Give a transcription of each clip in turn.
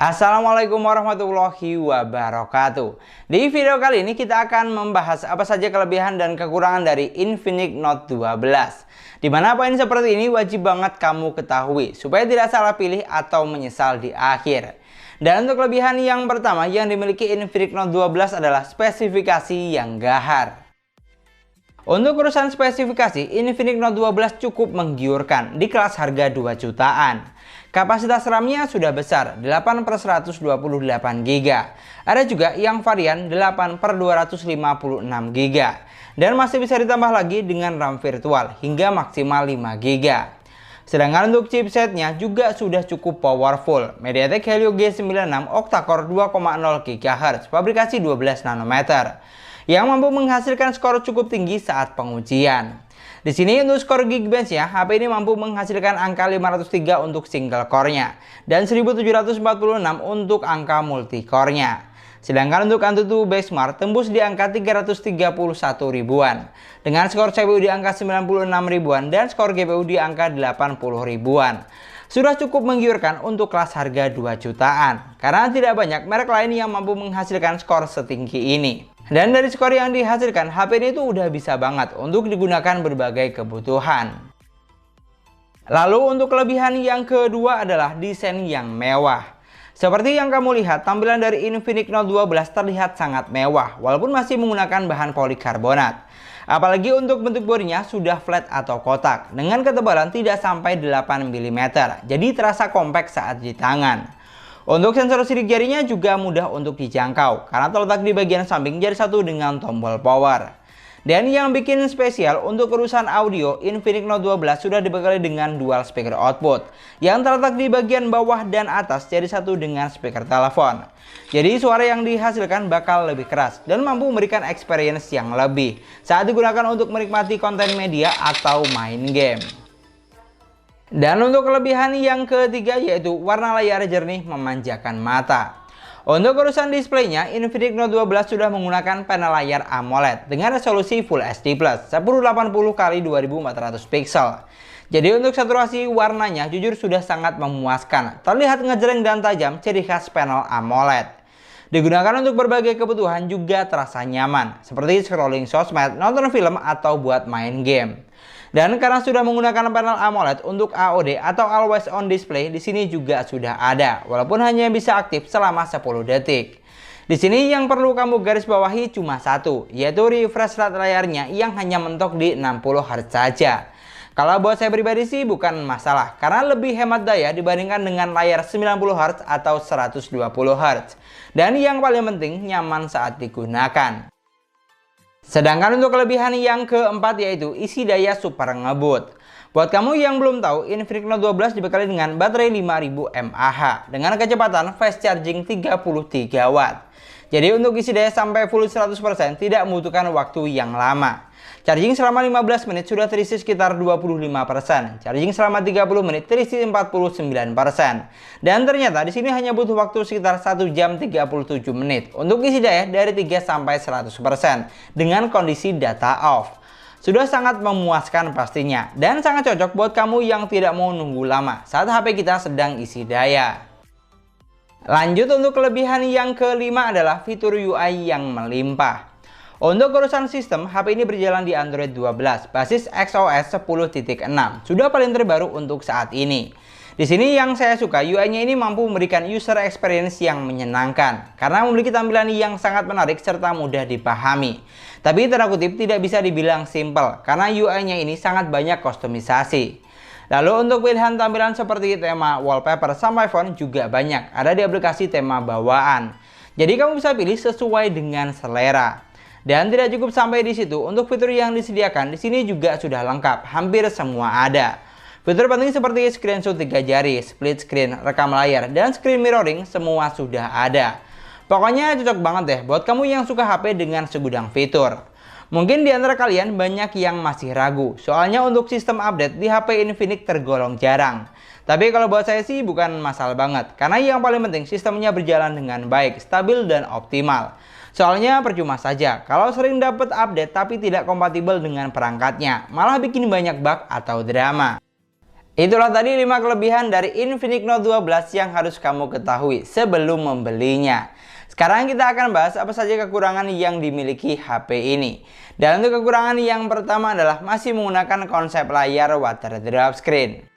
Assalamualaikum warahmatullahi wabarakatuh. Di video kali ini kita akan membahas apa saja kelebihan dan kekurangan dari Infinix Note 12. Dimana poin seperti ini wajib banget kamu ketahui supaya tidak salah pilih atau menyesal di akhir. Dan untuk kelebihan yang pertama yang dimiliki Infinix Note 12 adalah spesifikasi yang gahar. Untuk urusan spesifikasi, Infinix Note 12 cukup menggiurkan di kelas harga 2 jutaan. Kapasitas RAM-nya sudah besar, 8/128 GB. Ada juga yang varian 8/256 GB. Dan masih bisa ditambah lagi dengan RAM virtual hingga maksimal 5 GB. Sedangkan untuk chipsetnya juga sudah cukup powerful. MediaTek Helio G96 octa-core 2,0 GHz, pabrikasi 12 nanometer. Yang mampu menghasilkan skor cukup tinggi saat pengujian. Di sini untuk skor Geekbench-nya, HP ini mampu menghasilkan angka 503 untuk single core-nya dan 1746 untuk angka multi core-nya. Sedangkan untuk AnTuTu Benchmark tembus di angka 331 ribuan dengan skor CPU di angka 96 ribuan dan skor GPU di angka 80 ribuan. Sudah cukup menggiurkan untuk kelas harga 2 jutaan karena tidak banyak merek lain yang mampu menghasilkan skor setinggi ini. Dan dari skor yang dihasilkan, HP ini tuh udah bisa banget untuk digunakan berbagai kebutuhan. Lalu untuk kelebihan yang kedua adalah desain yang mewah. Seperti yang kamu lihat, tampilan dari Infinix Note 12 terlihat sangat mewah walaupun masih menggunakan bahan polikarbonat. Apalagi untuk bentuk bodinya sudah flat atau kotak dengan ketebalan tidak sampai 8 mm, jadi terasa kompak saat di tangan. Untuk sensor sidik jarinya juga mudah untuk dijangkau karena terletak di bagian samping jari satu dengan tombol power. Dan yang bikin spesial untuk urusan audio, Infinix Note 12 sudah dibekali dengan dual speaker output yang terletak di bagian bawah dan atas jari satu dengan speaker telepon. Jadi suara yang dihasilkan bakal lebih keras dan mampu memberikan experience yang lebih saat digunakan untuk menikmati konten media atau main game. Dan untuk kelebihan yang ketiga yaitu warna layar jernih memanjakan mata. Untuk urusan displaynya, Infinix Note 12 sudah menggunakan panel layar AMOLED dengan resolusi Full HD+, 1080x2400 pixel. Jadi untuk saturasi warnanya jujur sudah sangat memuaskan, terlihat ngejreng dan tajam ciri khas panel AMOLED. Digunakan untuk berbagai kebutuhan juga terasa nyaman, seperti scrolling sosmed, nonton film, atau buat main game. Dan karena sudah menggunakan panel AMOLED untuk AOD atau Always On Display, di sini juga sudah ada, walaupun hanya bisa aktif selama 10 detik. Di sini yang perlu kamu garis bawahi cuma satu, yaitu refresh rate layarnya yang hanya mentok di 60 Hz saja. Kalau buat saya pribadi sih bukan masalah, karena lebih hemat daya dibandingkan dengan layar 90 Hz atau 120 Hz. Dan yang paling penting nyaman saat digunakan. Sedangkan untuk kelebihan yang keempat yaitu isi daya super ngebut. Buat kamu yang belum tahu, Infinix Note 12 dibekali dengan baterai 5000 mAh dengan kecepatan fast charging 33 Watt. Jadi untuk isi daya sampai full 100% tidak membutuhkan waktu yang lama. Charging selama 15 menit sudah terisi sekitar 25%. Charging selama 30 menit terisi 49%. Dan ternyata di sini hanya butuh waktu sekitar 1 jam 37 menit untuk isi daya dari 3 sampai 100% dengan kondisi data off. Sudah sangat memuaskan pastinya dan sangat cocok buat kamu yang tidak mau nunggu lama saat HP kita sedang isi daya. Lanjut untuk kelebihan yang kelima adalah fitur UI yang melimpah. Untuk urusan sistem, HP ini berjalan di Android 12, basis XOS 10.6, sudah paling terbaru untuk saat ini. Di sini yang saya suka, UI-nya ini mampu memberikan user experience yang menyenangkan, karena memiliki tampilan yang sangat menarik serta mudah dipahami. Tapi tanda kutip tidak bisa dibilang simple, karena UI-nya ini sangat banyak kustomisasi. Lalu untuk pilihan tampilan seperti tema wallpaper sampai font juga banyak, ada di aplikasi tema bawaan. Jadi kamu bisa pilih sesuai dengan selera. Dan tidak cukup sampai di situ, untuk fitur yang disediakan di sini juga sudah lengkap, hampir semua ada. Fitur penting seperti screenshot 3 jari, split screen, rekam layar, dan screen mirroring semua sudah ada. Pokoknya cocok banget deh buat kamu yang suka HP dengan segudang fitur. Mungkin di antara kalian banyak yang masih ragu, soalnya untuk sistem update di HP Infinix tergolong jarang. Tapi kalau buat saya sih bukan masalah banget, karena yang paling penting sistemnya berjalan dengan baik, stabil, dan optimal. Soalnya percuma saja kalau sering dapat update tapi tidak kompatibel dengan perangkatnya, malah bikin banyak bug atau drama. Itulah tadi 5 kelebihan dari Infinix Note 12 yang harus kamu ketahui sebelum membelinya. Sekarang kita akan bahas apa saja kekurangan yang dimiliki HP ini. Dan untuk kekurangan yang pertama adalah masih menggunakan konsep layar water drop screen.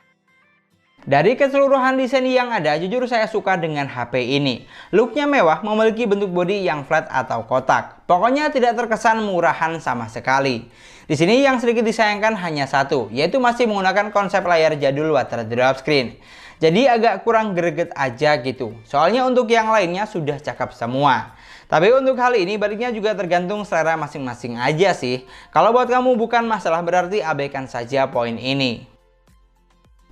Dari keseluruhan desain yang ada, jujur saya suka dengan HP ini. Looknya mewah, memiliki bentuk bodi yang flat atau kotak. Pokoknya tidak terkesan murahan sama sekali. Di sini yang sedikit disayangkan hanya satu, yaitu masih menggunakan konsep layar jadul water drop screen. Jadi agak kurang greget aja gitu. Soalnya untuk yang lainnya sudah cakep semua. Tapi untuk hal ini baliknya juga tergantung selera masing-masing aja sih. Kalau buat kamu bukan masalah berarti abaikan saja poin ini.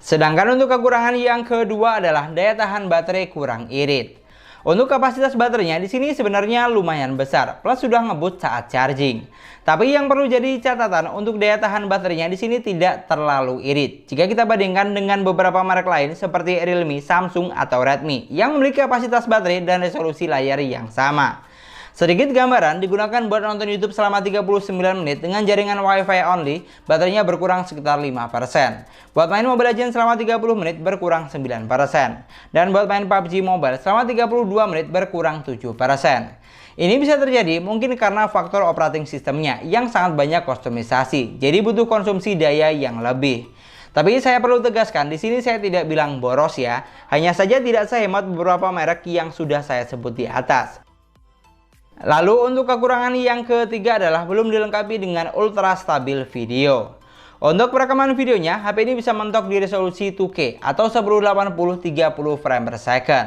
Sedangkan untuk kekurangan yang kedua adalah daya tahan baterai kurang irit. Untuk kapasitas baterainya di sini sebenarnya lumayan besar, plus sudah ngebut saat charging. Tapi yang perlu jadi catatan untuk daya tahan baterainya di sini tidak terlalu irit. Jika kita bandingkan dengan beberapa merek lain seperti Realme, Samsung atau Redmi yang memiliki kapasitas baterai dan resolusi layar yang sama. Sedikit gambaran, digunakan buat nonton YouTube selama 39 menit dengan jaringan Wi-Fi only, baterainya berkurang sekitar 5%. Buat main Mobile Legends selama 30 menit berkurang 9%. Dan buat main PUBG Mobile selama 32 menit berkurang 7%. Ini bisa terjadi mungkin karena faktor operating sistemnya yang sangat banyak kustomisasi, jadi butuh konsumsi daya yang lebih. Tapi saya perlu tegaskan, di sini saya tidak bilang boros ya, hanya saja tidak sehemat beberapa merek yang sudah saya sebut di atas. Lalu untuk kekurangan yang ketiga adalah belum dilengkapi dengan ultra stabil video. Untuk perekaman videonya, HP ini bisa mentok di resolusi 2K atau 1080 30 frame per second.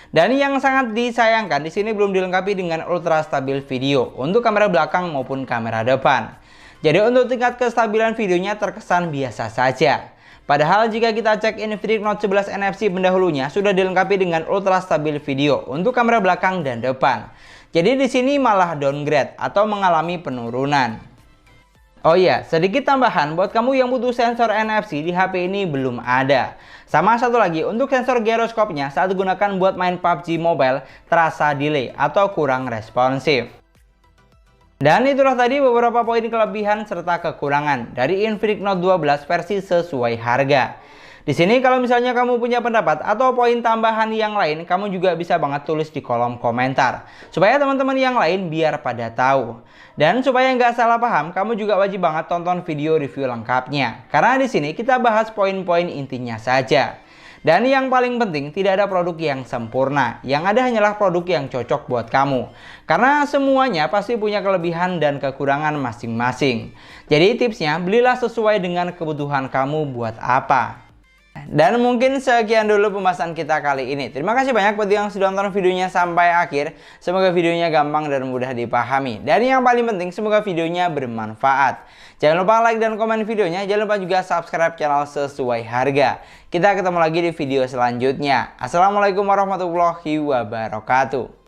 Dan yang sangat disayangkan di sini belum dilengkapi dengan ultra stabil video untuk kamera belakang maupun kamera depan. Jadi untuk tingkat kestabilan videonya terkesan biasa saja. Padahal jika kita cek Infinix Note 11 NFC pendahulunya sudah dilengkapi dengan ultra stabil video untuk kamera belakang dan depan. Jadi di sini malah downgrade atau mengalami penurunan. Oh iya, sedikit tambahan buat kamu yang butuh sensor NFC di HP ini belum ada. Sama satu lagi, untuk sensor giroskopnya saat digunakan buat main PUBG Mobile terasa delay atau kurang responsif. Dan itulah tadi beberapa poin kelebihan serta kekurangan dari Infinix Note 12 versi sesuai harga. Di sini kalau misalnya kamu punya pendapat atau poin tambahan yang lain, kamu juga bisa banget tulis di kolom komentar. Supaya teman-teman yang lain biar pada tahu. Dan supaya nggak salah paham, kamu juga wajib banget tonton video review lengkapnya. Karena di sini kita bahas poin-poin intinya saja. Dan yang paling penting, tidak ada produk yang sempurna. Yang ada hanyalah produk yang cocok buat kamu. Karena semuanya pasti punya kelebihan dan kekurangan masing-masing. Jadi tipsnya, belilah sesuai dengan kebutuhan kamu buat apa. Dan mungkin sekian dulu pembahasan kita kali ini. Terima kasih banyak buat yang sudah nonton videonya sampai akhir. Semoga videonya gampang dan mudah dipahami. Dan yang paling penting, semoga videonya bermanfaat. Jangan lupa like dan komen videonya. Jangan lupa juga subscribe channel sesuai harga. Kita ketemu lagi di video selanjutnya. Assalamualaikum warahmatullahi wabarakatuh.